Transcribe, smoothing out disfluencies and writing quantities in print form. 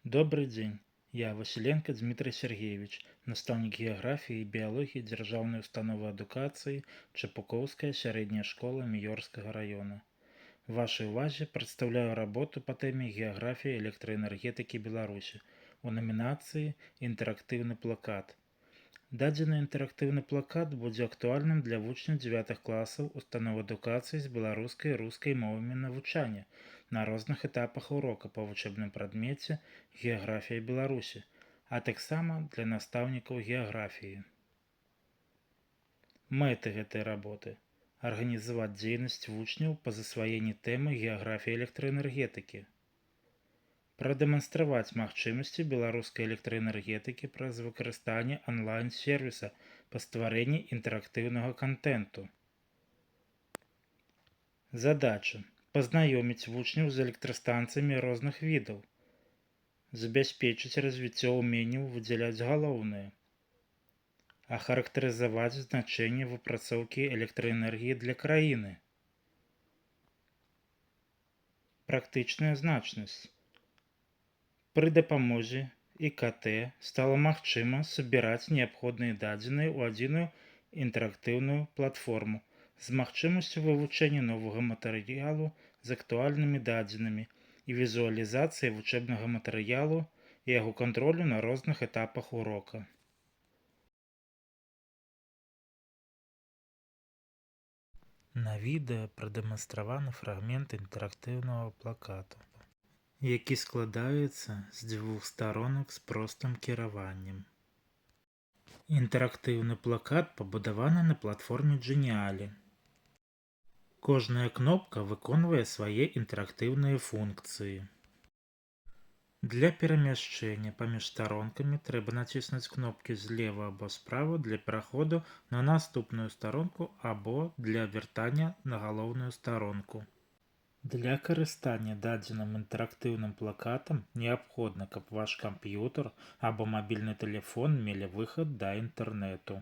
Добрый день. Я Василенко Дмитрий Сергеевич, наставник географии и биологии Державной установы адукації Чепуковская сярэдняя школа Міёрскага района. Вашай увазе прадстаўляю работу па тэме геаграфія электраэнергетыкі Беларусі у номінацыі «Інтэрактыўны плакат». Дадзены інтэрактыўны плакат будзе актуальным для вучняў 9 класаў устаноў адукацыі з беларускай і рускай мовамі навучання на розных этапах урока па вучэбным прадмеце геаграфія Беларусі, а таксама для настаўнікаў геаграфіі. Мэты гэтай работы – арганізаваць дзейнасць вучняў па засваенні тэмы геаграфіі электраэнергетыкі, прадэманстраваць магчымасці беларускай электраэнергетыкі праз выкарыстанне онлайн-сервіса па стварэнні інтэрактыўнага кантэнту. Задача – пазнаёміць вучняў з электрастанцыямі розных відаў, забяспечыць развіццё ўменняў выдзяляць галоўнае, ахарактарызаваць значэнне выпрацоўкі электраэнергіі для краіны. Практычная значнасць. Пры дапамозе ІКТ стала магчыма збіраць неабходныя дадзеныя ў адзіную інтэрактыўную платформу з магчымасцю вывучэння новага матэрыялу з актуальнымі дадзенымі і візуалізацыяй вучэбнага матэрыялу і яго кантролю на розных этапах урока. На відэа прадэманстраваны фрагмент інтэрактыўнага плакату, які складаецца з 2 старонак з простым кіраваннем. Інтэрактыўны плакат пабудаваны на платформе Geniali. Кожная кнопка выконвае свае інтэрактыўныя функцыі. Для перамяшчэння паміж старонкамі трэба націснуць кнопкі злева або справа для пераходу на наступную старонку або для вяртання на галоўную старонку. Для карыстання дадзеным інтэрактыўным плакатам неабходна, каб ваш камп'ютар або мабільны тэлефон мелі выхад да інтэрнэту.